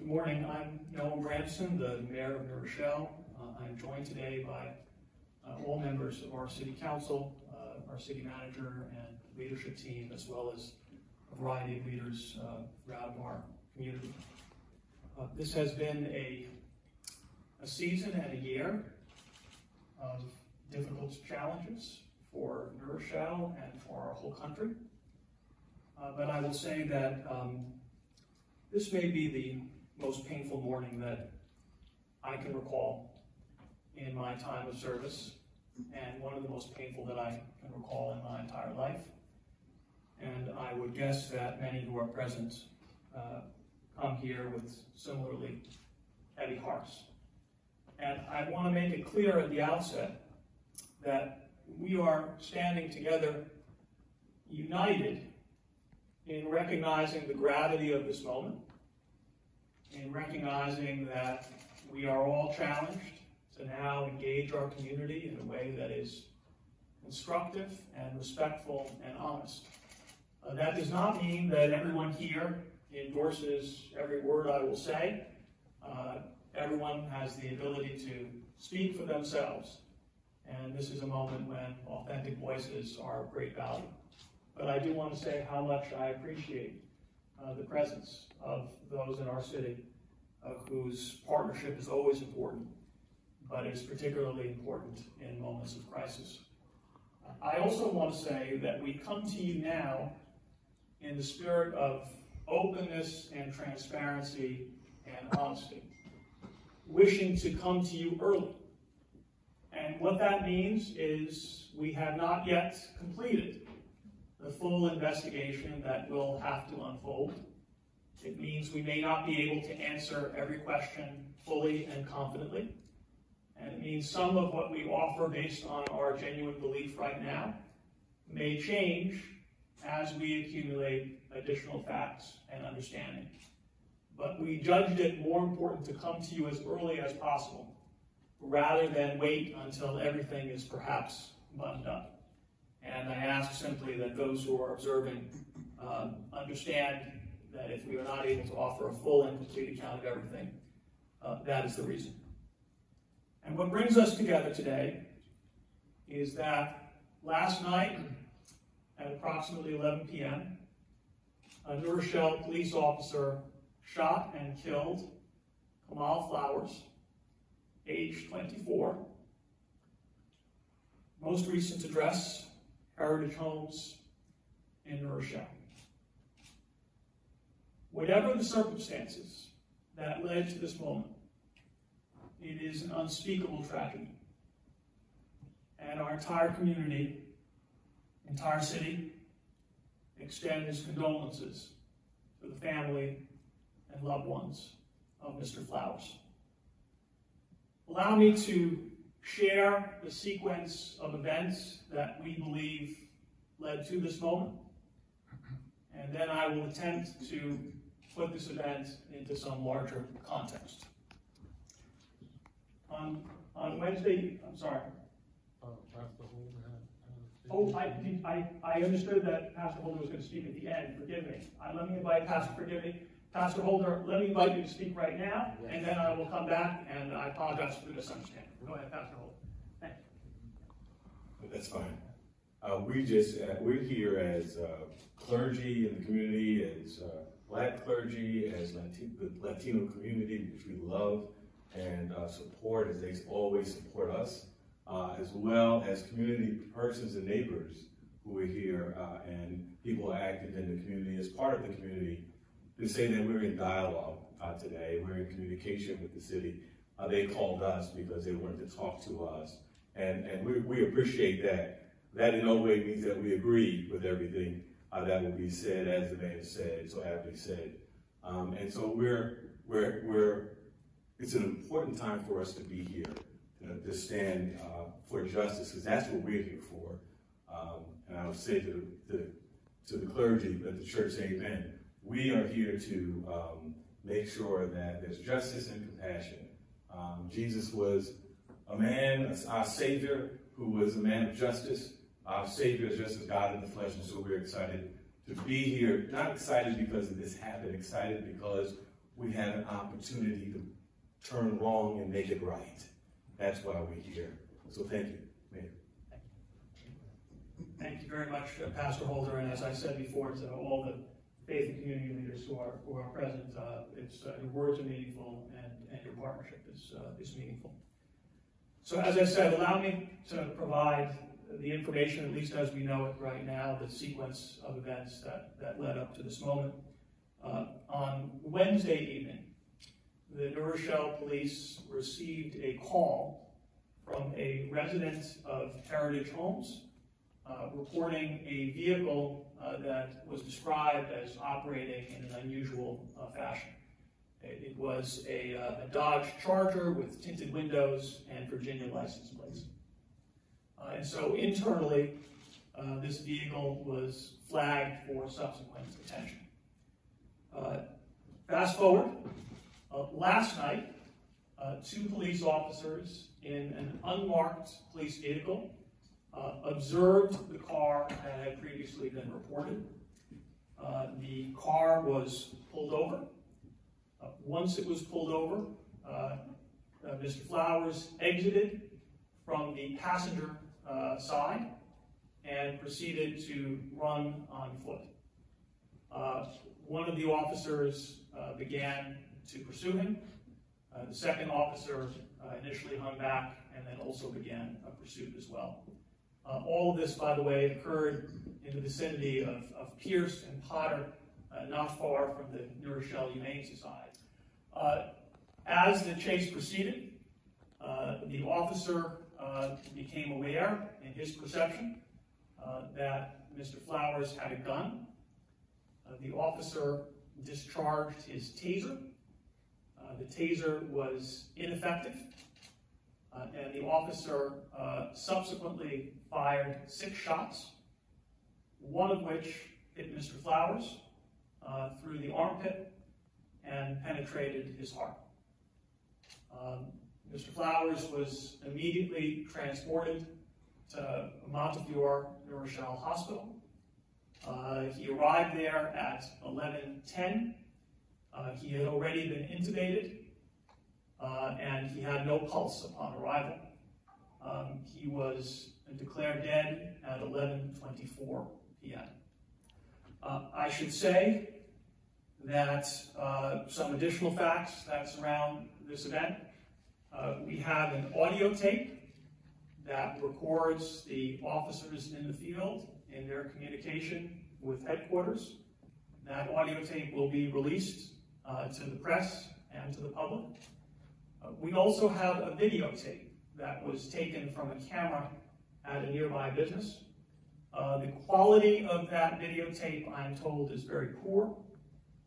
Good morning. I'm Noah Branson, the mayor of Rochelle. I'm joined today by all members of our city council, our city manager and leadership team, as well as a variety of leaders throughout our community. This has been a season and a year of difficult challenges for New Rochelle and for our whole country. But I will say that this may be the most painful morning that I can recall in my time of service, and one of the most painful that I can recall in my entire life. And I would guess that many who are present come here with similarly heavy hearts. And I want to make it clear at the outset that we are standing together, united in recognizing the gravity of this moment, in recognizing that we are all challenged to now engage our community in a way that is constructive and respectful and honest. That does not mean that everyone here endorses every word I will say. Everyone has the ability to speak for themselves, and this is a moment when authentic voices are of great value. But I do want to say how much I appreciate the presence of those in our city whose partnership is always important, but is particularly important in moments of crisis. I also want to say that we come to you now in the spirit of openness and transparency and honesty, wishing to come to you early. And what that means is we have not yet completed the full investigation that will have to unfold. It means we may not be able to answer every question fully and confidently. And it means some of what we offer based on our genuine belief right now may change as we accumulate additional facts and understanding. But we judged it more important to come to you as early as possible, rather than wait until everything is perhaps buttoned up. And I ask simply that those who are observing understand that if we are not able to offer a full and complete account of everything, that is the reason. And what brings us together today is that last night at approximately 11 p.m., a New Rochelle police officer shot and killed Kamal Flowers, age 24. Most recent address, Heritage Homes in New Rochelle. Whatever the circumstances that led to this moment, it is an unspeakable tragedy. And our entire community, entire city, extends condolences to the family and loved ones of Mr. Flowers. Allow me to share the sequence of events that we believe led to this moment, and then I will attempt to put this event into some larger context. On Wednesday, I'm sorry. I understood that Pastor Holder was going to speak at the end. Forgive me. Let me invite Pastor Holder, let me invite you to speak right now, and then I will come back, and I apologize for the misunderstanding. Go ahead, Pastor Holder. Thank you. That's fine. We're here as clergy in the community, as Black clergy, as the Latino community, which we love and support, as they always support us, as well as community persons and neighbors who are here and people are active in the community as part of the community, to say that we're in dialogue today. We're in communication with the city. They called us because they wanted to talk to us. And we appreciate that. That in no way means that we agree with everything that will be said, as the man said, so aptly said. And so it's an important time for us to be here, to stand for justice, because that's what we're here for. And I would say to the clergy, let the church say amen. We are here to make sure that there's justice and compassion. Jesus was a man, our Savior, who was a man of justice. Our Savior is just as God in the flesh, and so we're excited to be here. Not excited because this happened, excited because we have an opportunity to turn wrong and make it right. That's why we're here. So thank you, Mayor. Thank you very much, Pastor Holder, and as I said before, to all the faith and community leaders who are present, your words are meaningful, and your partnership is meaningful. So as I said, allow me to provide the information, at least as we know it right now, the sequence of events that led up to this moment. On Wednesday evening, the New Rochelle police received a call from a resident of Heritage Homes reporting a vehicle that was described as operating in an unusual fashion. It was a Dodge Charger with tinted windows and Virginia license plates. And so internally, this vehicle was flagged for subsequent attention. Fast forward, last night, 2 police officers in an unmarked police vehicle observed the car that had previously been reported. The car was pulled over. Once it was pulled over, Mr. Flowers exited from the passenger side and proceeded to run on foot. One of the officers began to pursue him. The second officer initially hung back and then also began a pursuit as well. All of this, by the way, occurred in the vicinity of Pierce and Potter, not far from the New Rochelle Humane Society. As the chase proceeded, the officer became aware, in his perception, that Mr. Flowers had a gun. The officer discharged his taser. The taser was ineffective, and the officer subsequently fired 6 shots, one of which hit Mr. Flowers through the armpit and penetrated his heart. Mr. Flowers was immediately transported to Montefiore New Rochelle Hospital. He arrived there at 11:10. He had already been intubated, and he had no pulse upon arrival. He was declared dead at 11:24 p.m. I should say that some additional facts that surround this event. We have an audio tape that records the officers in the field in their communication with headquarters. That audio tape will be released to the press and to the public. We also have a videotape that was taken from a camera at a nearby business. The quality of that videotape, I'm told, is very poor.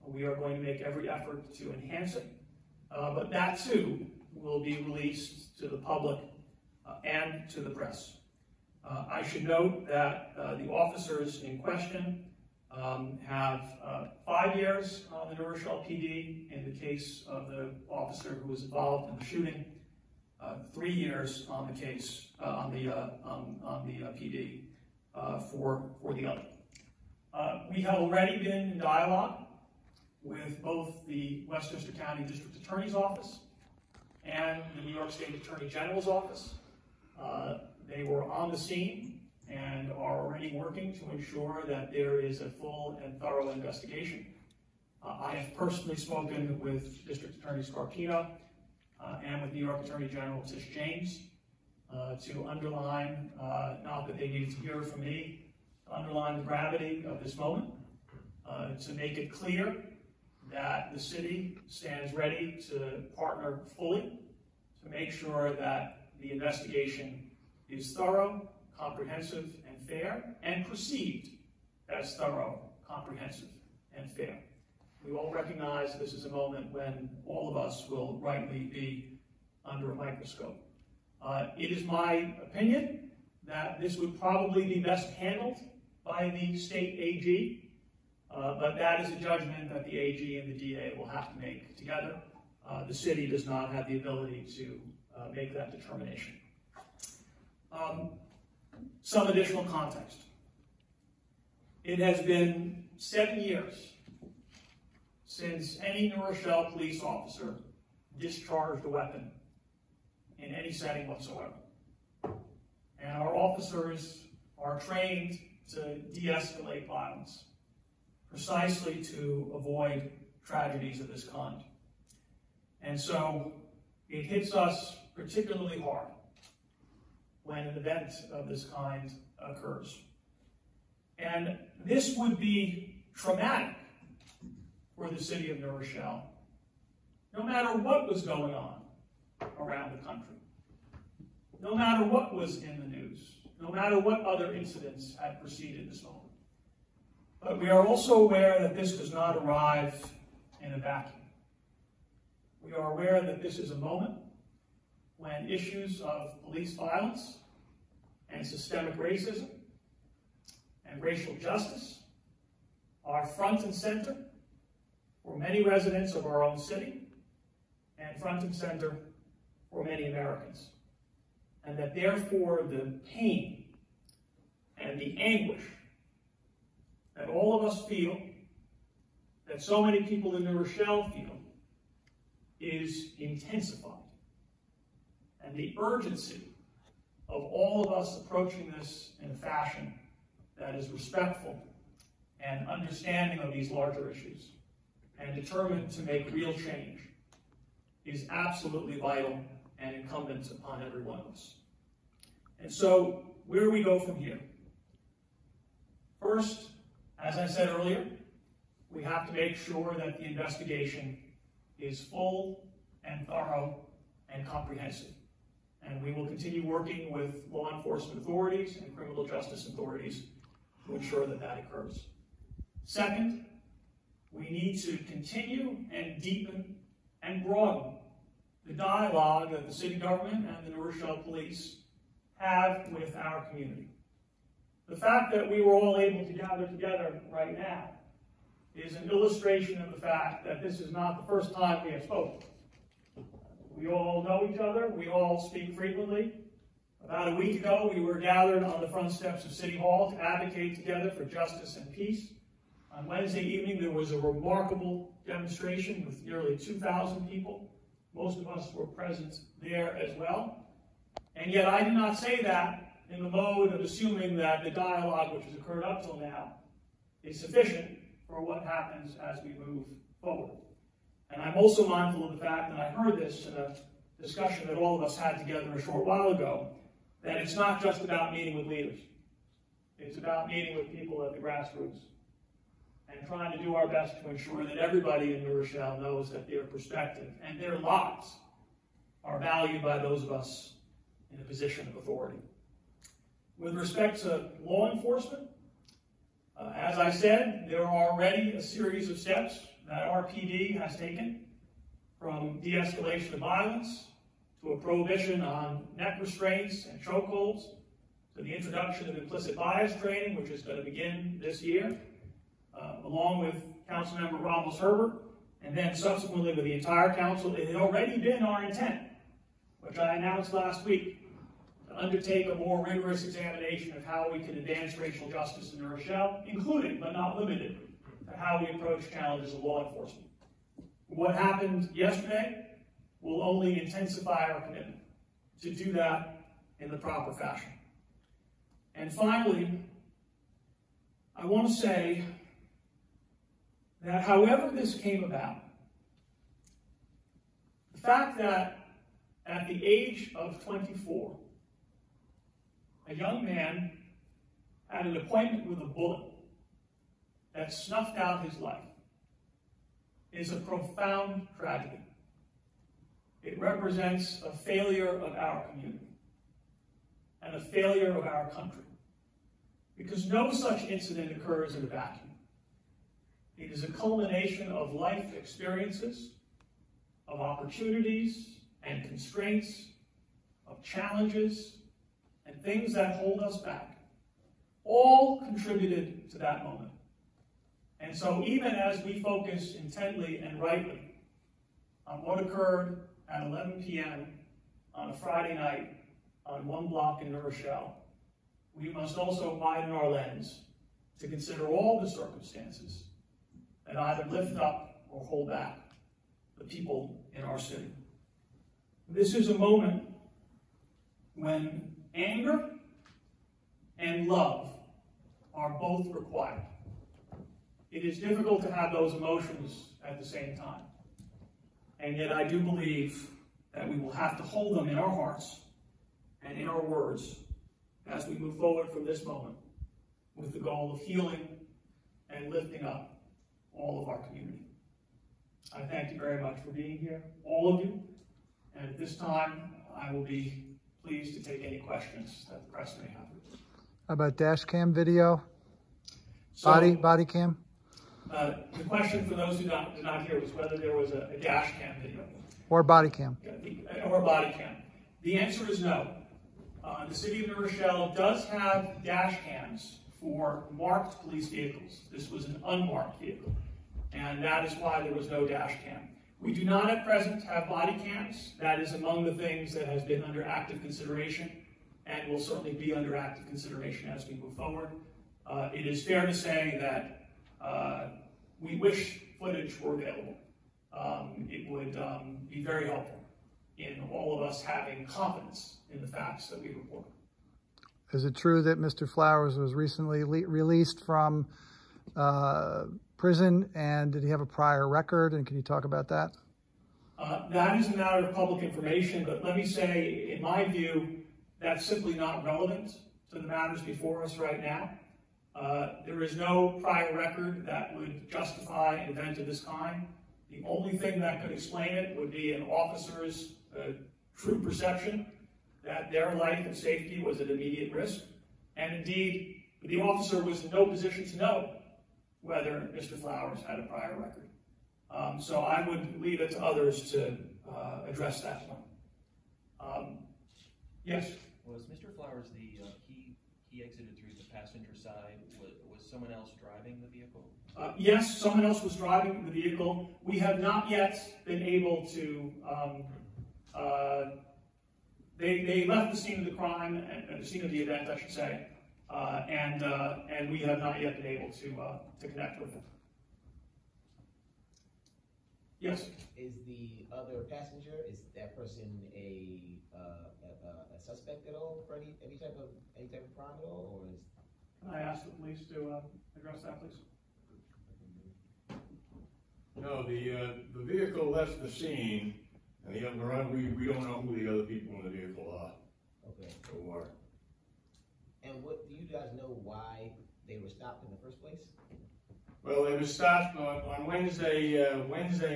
We are going to make every effort to enhance it. But that, too, will be released to the public and to the press. I should note that the officers in question have 5 years on the New Rochelle PD in the case of the officer who was involved in the shooting, 3 years on the case on the PD for the other. We have already been in dialogue with both the Westchester County District Attorney's Office and the New York State Attorney General's Office. They were on the scene and are already working to ensure that there is a full and thorough investigation. I have personally spoken with District Attorney Scarpino and with New York Attorney General Tish James to underline, not that they needed to hear from me, to underline the gravity of this moment, to make it clear that the city stands ready to partner fully to make sure that the investigation is thorough, comprehensive, and fair, and perceived as thorough, comprehensive, and fair. We all recognize this is a moment when all of us will rightly be under a microscope. It is my opinion that this would probably be best handled by the state AG, but that is a judgment that the AG and the DA will have to make together. The city does not have the ability to make that determination. Some additional context. It has been 7 years since any New Rochelle police officer discharged a weapon in any setting whatsoever. And our officers are trained to de-escalate violence, precisely to avoid tragedies of this kind. And so it hits us particularly hard when an event of this kind occurs. And this would be traumatic for the city of New Rochelle, no matter what was going on around the country, no matter what was in the news, no matter what other incidents had preceded this moment. But we are also aware that this does not arrive in a vacuum. We are aware that this is a moment when issues of police violence and systemic racism and racial justice are front and center for many residents of our own city and front and center for many Americans. And that therefore the pain and the anguish that all of us feel, that so many people in New Rochelle feel, is intensified. And the urgency of all of us approaching this in a fashion that is respectful and understanding of these larger issues and determined to make real change is absolutely vital and incumbent upon every one of us. And so, where do we go from here? First, as I said earlier, we have to make sure that the investigation is full and thorough and comprehensive. And we will continue working with law enforcement authorities and criminal justice authorities to ensure that that occurs. Second, we need to continue and deepen and broaden the dialogue that the city government and the New Rochelle Police have with our community. The fact that we were all able to gather together right now is an illustration of the fact that this is not the first time we have spoken. We all know each other. We all speak frequently. About a week ago, we were gathered on the front steps of City Hall to advocate together for justice and peace. On Wednesday evening, there was a remarkable demonstration with nearly 2,000 people. Most of us were present there as well. And yet I did not say that in the mode of assuming that the dialogue which has occurred up till now is sufficient for what happens as we move forward. And I'm also mindful of the fact, and I heard this in a discussion that all of us had together a short while ago, that it's not just about meeting with leaders. It's about meeting with people at the grassroots and trying to do our best to ensure that everybody in New Rochelle knows that their perspective and their lives are valued by those of us in a position of authority. With respect to law enforcement, as I said, there are already a series of steps that our PD has taken, from de-escalation of violence to a prohibition on neck restraints and chokeholds, to the introduction of implicit bias training, which is going to begin this year, along with Councilmember Ramos-Herbert, and then subsequently with the entire council. It had already been our intent, which I announced last week, to undertake a more rigorous examination of how we can advance racial justice in New Rochelle, including, but not limited, to how we approach challenges of law enforcement. What happened yesterday will only intensify our commitment to do that in the proper fashion. And finally, I want to say that however this came about, the fact that at the age of 24, a young man had an appointment with a bullet that snuffed out his life is a profound tragedy. It represents a failure of our community and a failure of our country, because no such incident occurs in a vacuum. It is a culmination of life experiences, of opportunities and constraints, of challenges and things that hold us back, all contributed to that moment. And so even as we focus intently and rightly on what occurred at 11 p.m. on a Friday night on one block in New Rochelle, we must also widen our lens to consider all the circumstances that either lift up or hold back the people in our city. This is a moment when anger and love are both required. It is difficult to have those emotions at the same time. And yet I do believe that we will have to hold them in our hearts and in our words as we move forward from this moment with the goal of healing and lifting up all of our community. I thank you very much for being here, all of you. And at this time, I will be pleased to take any questions that the press may have. How about dash cam video? So, body cam? The question for those who did not hear was whether there was a dash cam video. Or body cam. Or body cam. The answer is no. The city of New Rochelle does have dash cams for marked police vehicles. This was an unmarked vehicle, and that is why there was no dash cam. We do not at present have body cams. That is among the things that has been under active consideration and will certainly be under active consideration as we move forward. It is fair to say that we wish footage were available. It would be very helpful in all of us having confidence in the facts that we report. Is it true that Mr. Flowers was recently released from prison, and did he have a prior record, and can you talk about that? That is a matter of public information, but let me say, in my view, that's simply not relevant to the matters before us right now. There is no prior record that would justify an event of this kind. The only thing that could explain it would be an officer's true perception that their life and safety was at immediate risk. And indeed, the officer was in no position to know whether Mr. Flowers had a prior record. So I would leave it to others to address that one. Yes? Was Mr. Flowers he exited through the passenger side? Was someone else driving the vehicle? Yes, someone else was driving the vehicle. We have not yet been able to, they left the scene of the crime, the scene of the event, I should say, and we have not yet been able to connect with them. Yes? Is the other passenger, is that person a suspect at all for any type of crime at all, or is? Can I ask the police to address that, please? No, the vehicle left the scene, and we don't know who the other people in the vehicle are. Okay. Or were. And what do you guys know why they were stopped in the first place? Well, they were stopped on Wednesday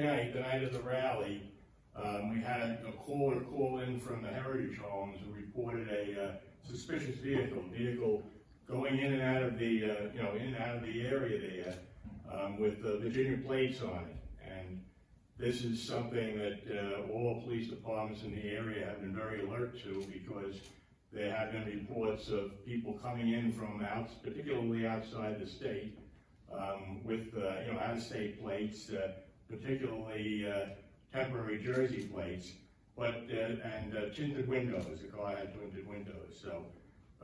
night, the night of the rally. We had a caller call in from the Heritage Homes who reported a suspicious vehicle going in and out of the area there with Virginia plates on it. And this is something that all police departments in the area have been very alert to, because there have been reports of people coming in from particularly outside the state, with out-of-state plates, particularly temporary Jersey plates, and tinted windows. The car had tinted windows. So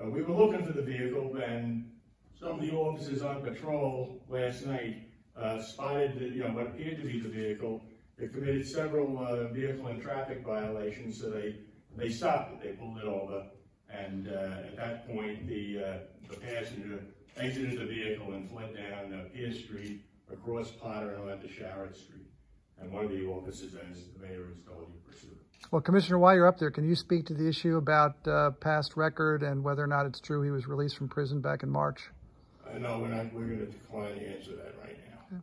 we were looking for the vehicle, and some of the officers on patrol last night spotted what appeared to be the vehicle. They committed several vehicle and traffic violations, so they stopped it. They pulled it over, and at that point, the passenger exited the vehicle and fled down Pierce Street, across Potter, and onto Sharrett Street. And one of the officers, as the mayor has told you, pursued. Well, Commissioner, while you're up there, can you speak to the issue about past record and whether or not it's true he was released from prison back in March? No, we're going to decline to answer that right now. Yeah.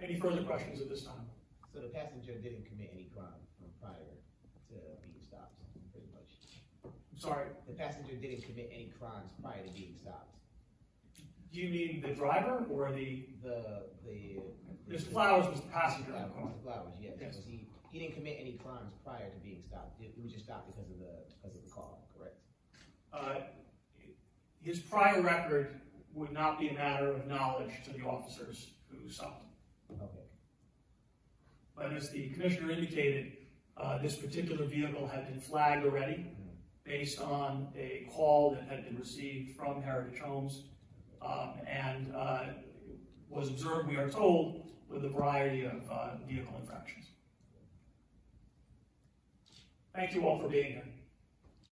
Any further questions at this time? So the passenger didn't commit any crime prior to being stopped, pretty much. I'm sorry? The passenger didn't commit any crimes prior to being stopped. Do you mean the driver or the Mr. Flowers was the passenger. Mr. Flowers, yes. Yes. He didn't commit any crimes prior to being stopped. He was just stopped because of the car, correct? His prior record would not be a matter of knowledge to the officers who stopped him. Okay. But as the commissioner indicated, this particular vehicle had been flagged already based on a call that had been received from Heritage Homes. And was observed, we are told, with a variety of vehicle infractions. Thank you all for being here.